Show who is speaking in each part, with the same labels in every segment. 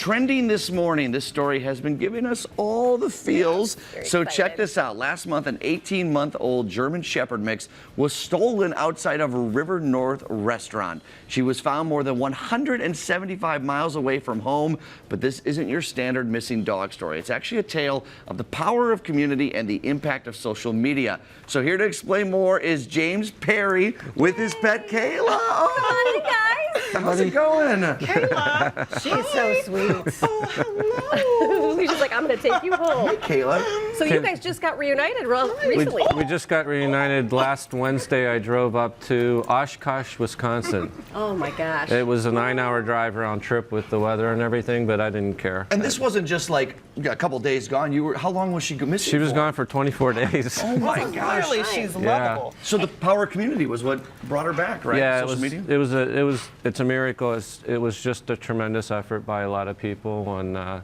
Speaker 1: Trending this morning, this story has been giving us all the feels. So check this out. Last month, an 18-month-old German Shepherd mix was stolen outside of a River North restaurant. She was found more than 175 miles away from home, but this isn't your standard missing dog story. It's actually a tale of the power of community and the impact of social media. So here to explain more is James Perry with his pet Caela.
Speaker 2: Hi, guys.
Speaker 1: How's it going?
Speaker 2: Caela. She's so sweet.
Speaker 3: Oh, hello.
Speaker 2: She's just like, I'm going to take you home.
Speaker 1: Hey, Caela.
Speaker 2: So you guys just got reunited recently.
Speaker 4: We just got reunited last Wednesday. I drove up to Oshkosh, Wisconsin.
Speaker 2: Oh my gosh.
Speaker 4: It was a 9-hour drive round trip with the weather and everything, but I didn't care.
Speaker 1: And this wasn't just like a couple days gone. How long was she missing?
Speaker 4: She was gone for 24 days.
Speaker 1: Oh my gosh.
Speaker 3: Clearly, she's lovable.
Speaker 1: So the power of community was what brought her back, right?
Speaker 4: Yeah,
Speaker 1: Social media?
Speaker 4: it's a miracle. It was just a tremendous effort by a lot of people on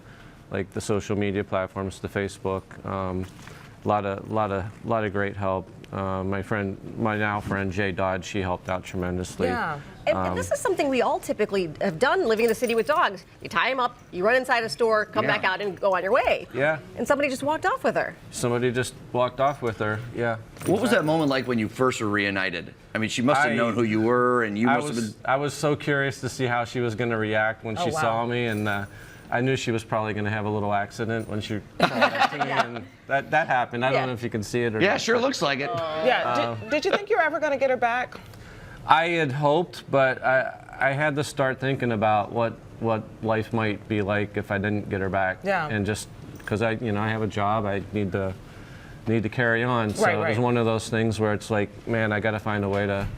Speaker 4: like the social media platforms, the Facebook. A lot of great help. My now friend Jay Dodge, she helped out tremendously.
Speaker 2: Yeah. And this is something we all typically have done living in the city with dogs. You tie them up, you run inside a store, come back out and go on your way.
Speaker 4: Yeah.
Speaker 2: And somebody just walked off with her.
Speaker 4: Somebody just walked off with her. Yeah.
Speaker 1: What was that moment like when you first were reunited? I mean, she must have known who you were, and you must have been.
Speaker 4: I was so curious to see how she was going to react when she saw me, and I knew she was probably going to have a little accident when she called up to me, and that happened. I don't know if you can see it or not.
Speaker 1: Yeah, sure looks like it.
Speaker 3: Yeah. Did you think you were ever going to get her back?
Speaker 4: I had hoped, but I had to start thinking about what life might be like if I didn't get her back.
Speaker 3: Yeah.
Speaker 4: And just because I have a job, I need to carry on. So
Speaker 3: Right.
Speaker 4: it was one of those things where it's like, man, I got to find a way to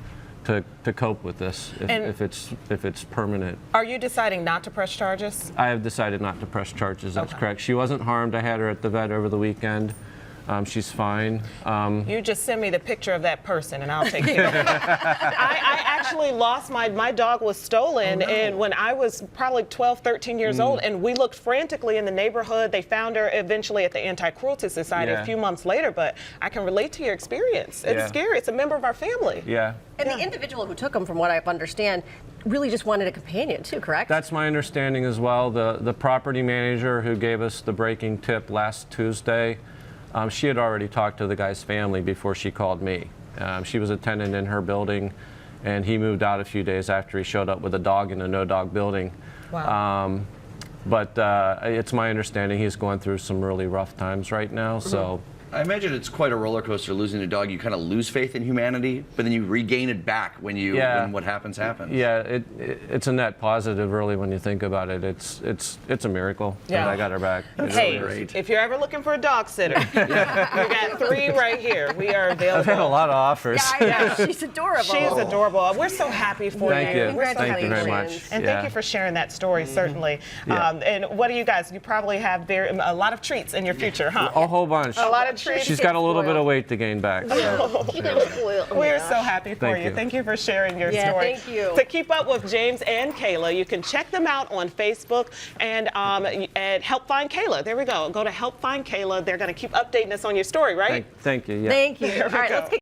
Speaker 4: cope with this if it's permanent.
Speaker 3: Are you deciding not to press charges?
Speaker 4: I have decided not to press charges. That's correct. She wasn't harmed. I had her at the vet over the weekend. She's fine.
Speaker 3: You just send me the picture of that person and I'll take care of it. I actually lost my dog was stolen and when I was probably 12, 13 years old, and we looked frantically in the neighborhood. They found her eventually at the Anti-Cruelty Society a few months later, but I can relate to your experience. It's scary. It's a member of our family.
Speaker 4: Yeah.
Speaker 2: And the individual who took him, from what I understand, really just wanted a companion too, correct?
Speaker 4: That's my understanding as well. The property manager who gave us the breaking tip last Tuesday, she had already talked to the guy's family before she called me. She was a tenant in her building, and he moved out a few days after he showed up with a dog in a no-dog building.
Speaker 3: Wow.
Speaker 4: But it's my understanding he's going through some really rough times right now. So.
Speaker 1: I imagine it's quite a roller coaster losing a dog. You kind of lose faith in humanity, but then you regain it back when what happens.
Speaker 4: Yeah, it's a net positive, really, when you think about it. It's a miracle that I got her back.
Speaker 3: Hey, if you're ever looking for a dog sitter, we got 3 right here. We are available.
Speaker 4: I've had a lot of offers.
Speaker 2: Yeah, she's adorable.
Speaker 3: She's adorable. We're so happy for
Speaker 4: Thank you. Thank you very much.
Speaker 3: And thank you for sharing that story, certainly. And what do you guys? You probably have a lot of treats in your future, huh?
Speaker 4: A whole bunch.
Speaker 3: A lot of treats.
Speaker 4: She's got a little bit of weight to gain back. So.
Speaker 3: We're so happy for you. Thank you for sharing your story.
Speaker 2: Thank you.
Speaker 3: To keep up with James and Caela, you can check them out on Facebook and Help Find Caela. There we go. Go to Help Find Caela. They're going to keep updating us on your story, right?
Speaker 4: Thank you. Yeah.
Speaker 2: Thank you. All right, let's